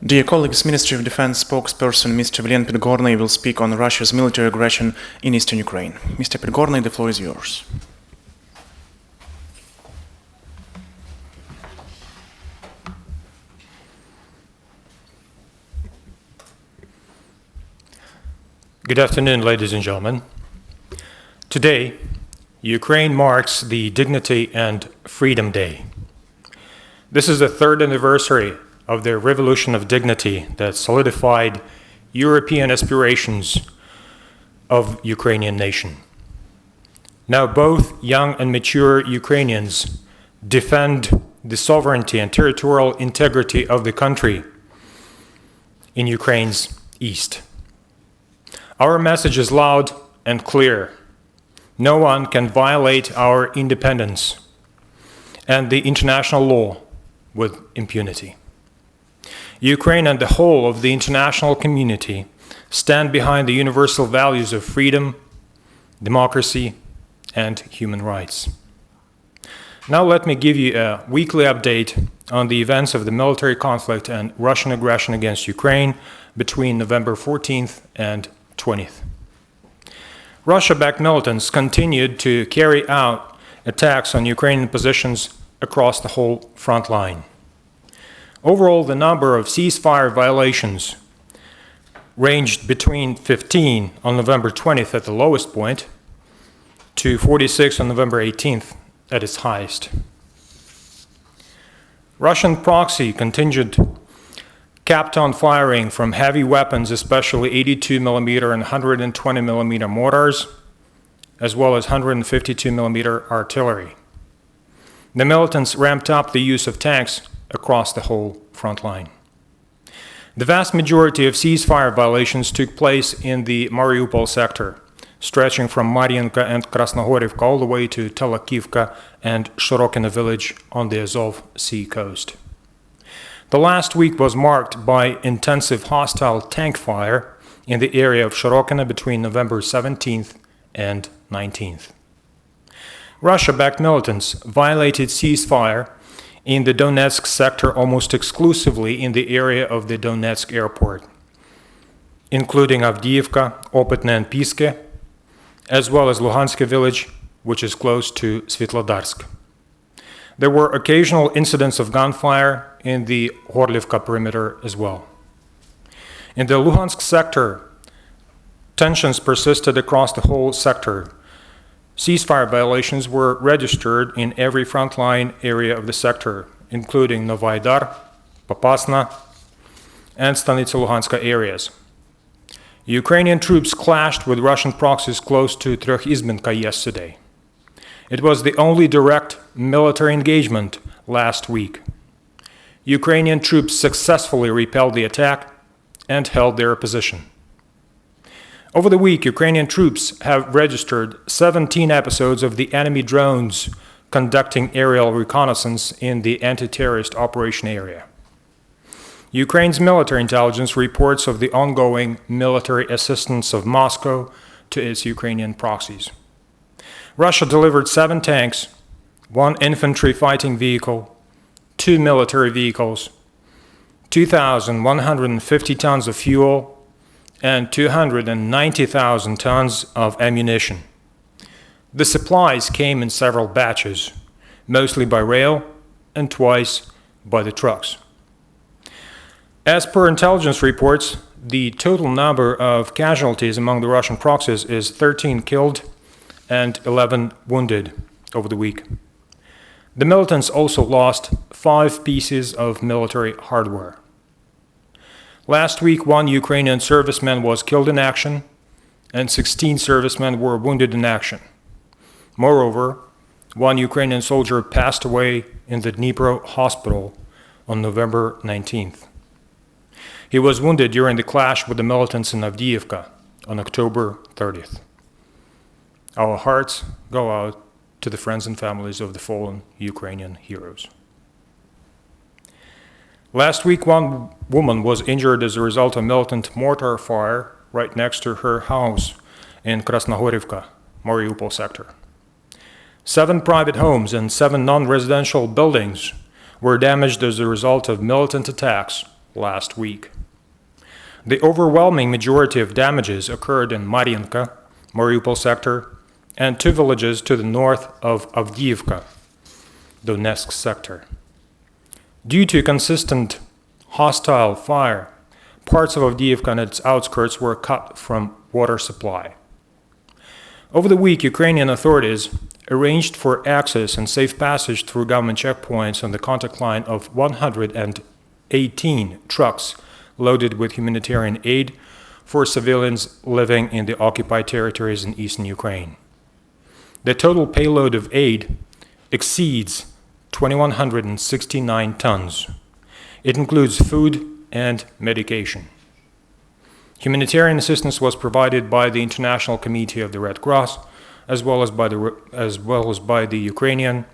Dear colleagues, Ministry of Defense spokesperson Mr. Vilyen Pidgornyy will speak on Russia's military aggression in eastern Ukraine. Mr. Pidgornyy, the floor is yours. Good afternoon, ladies and gentlemen. Today, Ukraine marks the Dignity and Freedom Day. This is the third anniversary of the Revolution of Dignity that solidified European aspirations of Ukrainian nation. Now both young and mature Ukrainians defend the sovereignty and territorial integrity of the country in Ukraine's east. Our message is loud and clear. No one can violate our independence and the international law with impunity. Ukraine and the whole of the international community stand behind the universal values of freedom, democracy, and human rights. Now let me give you a weekly update on the events of the military conflict and Russian aggression against Ukraine between November 14th and 20th. Russia-backed militants continued to carry out attacks on Ukrainian positions across the whole front line. Overall, the number of ceasefire violations ranged between 15 on November 20th at the lowest point to 46 on November 18th at its highest. Russian proxy contingent kept on firing from heavy weapons, especially 82mm and 120mm mortars, as well as 152mm artillery. The militants ramped up the use of tanks across the whole front line. The vast majority of ceasefire violations took place in the Mariupol sector, stretching from Mar'inka and Krasnohorivka all the way to Telakivka and Shorokino village on the Azov Sea coast. The last week was marked by intensive hostile tank fire in the area of Shorokino between November 17th and 19th. Russia-backed militants violated ceasefire in the Donetsk sector almost exclusively in the area of the Donetsk airport, including Avdiivka, Opytne, and Piske, as well as Luhansk village, which is close to Svetlodarsk. There were occasional incidents of gunfire in the Horlivka perimeter as well. In the Luhansk sector, tensions persisted across the whole sector. Ceasefire violations were registered in every frontline area of the sector, including Novaydar, Popasna, and Stanitsa Luhanska areas. Ukrainian troops clashed with Russian proxies close to Tryokhizbenka yesterday. It was the only direct military engagement last week. Ukrainian troops successfully repelled the attack and held their position. Over the week, Ukrainian troops have registered 17 episodes of the enemy drones conducting aerial reconnaissance in the anti-terrorist operation area. Ukraine's military intelligence reports of the ongoing military assistance of Moscow to its Ukrainian proxies. Russia delivered 7 tanks, 1 infantry fighting vehicle, 2 military vehicles, 2,150 tons of fuel, and 290,000 tons of ammunition. The supplies came in several batches, mostly by rail and twice by the trucks. As per intelligence reports, the total number of casualties among the Russian proxies is 13 killed and 11 wounded over the week. The militants also lost 5 pieces of military hardware. Last week, 1 Ukrainian serviceman was killed in action, and 16 servicemen were wounded in action. Moreover, 1 Ukrainian soldier passed away in the Dnipro hospital on November 19th. He was wounded during the clash with the militants in Avdiivka on October 30th. Our hearts go out to the friends and families of the fallen Ukrainian heroes. Last week, 1 woman was injured as a result of militant mortar fire right next to her house in Krasnohorivka, Mariupol sector. 7 private homes and 7 non-residential buildings were damaged as a result of militant attacks last week. The overwhelming majority of damages occurred in Mariinka, Mariupol sector, and 2 villages to the north of Avdiivka, Donetsk sector. Due to consistent hostile fire, parts of Avdiivka and its outskirts were cut from water supply. Over the week, Ukrainian authorities arranged for access and safe passage through government checkpoints on the contact line of 118 trucks loaded with humanitarian aid for civilians living in the occupied territories in eastern Ukraine. The total payload of aid exceeds 2,169 tons. It includes food and medication. Humanitarian assistance was provided by the International Committee of the Red Cross, as well as by the Ukrainian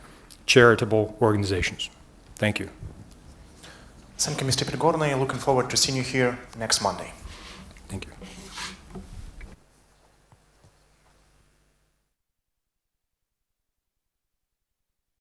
charitable organizations. Thank you. Thank you, Mr. Pidgornyy. Looking forward to seeing you here next Monday. Thank you.